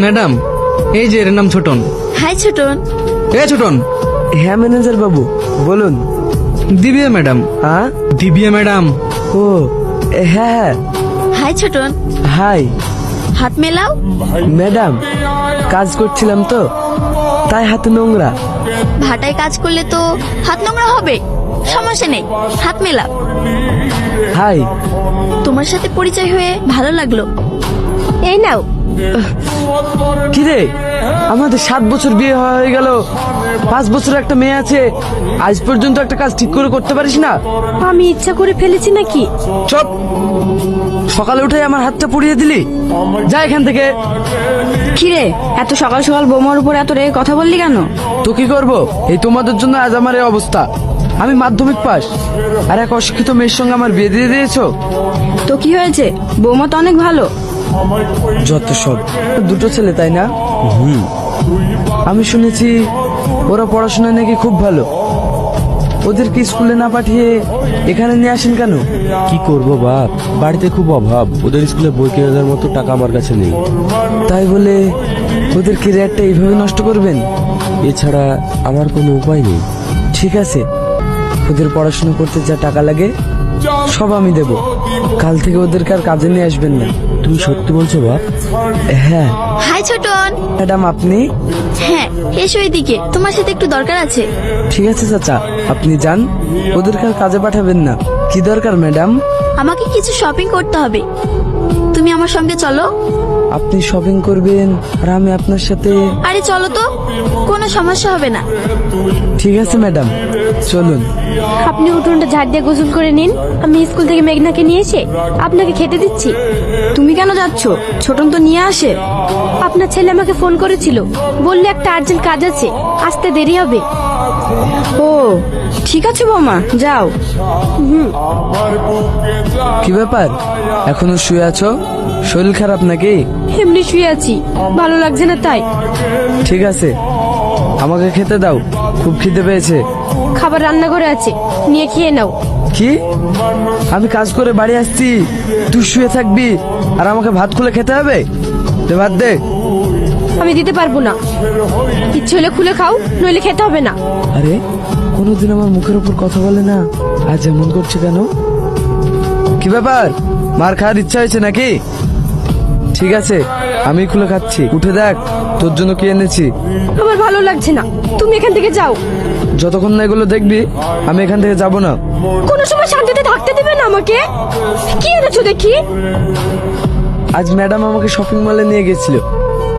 Madam, এই যে এর নাম ছোটন। হাই ছোটন। এ ছোটন। হ্যাঁ ম্যানেজার বাবু বলুন। দিবিয়া ম্যাডাম। হ্যাঁ দিবিয়া ম্যাডাম। ও হ্যাঁ হ্যাঁ। হাই ছোটন। হাই হাত মেলাও। ম্যাডাম, কাজ করছিলাম তো তাই হাতে নোংরা। ভাটায় কাজ করলে তো হাত নোংরা হবে, সমস্যা নেই, হাত মেলাও। হাই। তোমার সাথে পরিচয় হয়ে ভালো লাগলো। এই নাও। কিরে, আমাদের 7 বছর বিয়ে হয়ে গেল, 5 বছর একটা মেয়ে আছে, আজ পর্যন্ত একটা কাজ ঠিক করে করতে পারিস না? আমি ইচ্ছা করে ফেলেছি নাকি? চুপ। সকালে উঠে আমার হাতটা পুড়িয়ে দিলি, যা এখান থেকে। কিরে, এত সকাল সকাল বৌমার উপর এত রেগে কথা বললি কেন? তো কি করব, এই তোমাদের জন্য আজ আমার এই অবস্থা। আমি মাধ্যমিক পাস, আর এক অশিক্ষিত মেয়ের সঙ্গে আমার বিয়ে দিয়ে দিয়েছো। তো কি হয়েছে, বৌমা তো অনেক ভালো। যত সব, দুটো ছেলে তাই না? আমি শুনেছি ওরা পড়াশোনায় নাকি খুব ভালো। ওদেরকে স্কুলে না পাঠিয়ে এখানে নিয়ে আসেন কেন? কি করব বাপ, বাড়িতে খুব অভাব, ওদের স্কুলে বই কেনার মতো টাকা আমার কাছে নেই। তাই বলে ওদের ক্যারিয়ারটা এইভাবে নষ্ট করবেন? এছাড়া আমার কোনো উপায় নেই। ঠিক আছে, ওদের পড়াশোনা করতে যা টাকা লাগে সব আমি দেব। কাল থেকে ওদেরকে আর কাজে নিয়ে আসবেন না। তুমি সত্যি বলছো বাপ? হ্যাঁ। হাই ছোটন। ম্যাডাম আপনি? হ্যাঁ, এসো এদিকে, তোমার সাথে একটু দরকার আছে। ঠিক আছে চাচা, আপনি যান, ওদেরকে আর কাজে পাঠাবেন না। কি দরকার ম্যাডাম? আমাকে কিছু শপিং করতে হবে, তুমি আমার সঙ্গে চলো। আপনি শপিং করবেন আর আমি আপনার সাথে? আরে চলো তো, কোনো সমস্যা হবে না। ঠিক আছে ম্যাডাম, চলুন। আপনি উঠোনটা ঝাড় দিয়ে গোসল করে নিন, আমি স্কুল থেকে মেঘনাকে নিয়ে এসে আপনাকে খেতে দিচ্ছি। তুমি কেন যাচ্ছ? ছোটন তো নিয়ে আসে। আপনার ছেলে আমাকে ফোন করেছিল, বললে একটা আর্জেন্ট কাজ আছে, আসতে দেরি হবে। ও ঠিক আছে বৌমা, যাও। কি ব্যাপার, এখনো শুয়ে আছো? শরীর খারাপ নাকি? এমনি শুয়ে আছি, ভালো লাগছে না তাই। ঠিক আছে, আমাকে খেতে দাও, খুব খিদে পেয়েছে। খাবার রান্না করে আছে, নিয়ে খেয়ে নাও। কি? আমি কাজ করে বাড়ি আসছি, তুই শুয়ে থাকবি আর আমাকে ভাত খুলে খেতে হবে? দে ভাত দে। আমি দিতে পারবো না, ইচ্ছে হলে খুলে খাও, নইলে খেতে হবে না। আরে, কোনোদিন আমার মুখের উপর কথা বলে না, আজ এমন করছে কেন? কি ব্যাপার, মার খাওয়ার ইচ্ছা হয়েছে নাকি? ঠিক আছে, আমি খুলে খাচ্ছি, উঠে দেখ তোর জন্য কি এনেছি। আমার ভালো লাগছে না, তুমি এখান থেকে যাও। যতক্ষণ না এগুলো দেখবি আমি এখান থেকে যাব না। কোনো সময় শান্তিতে থাকতে দিবে না আমাকে? কি এনেছো দেখি? আজ ম্যাডাম আমাকে শপিং মলে নিয়ে গেছিল,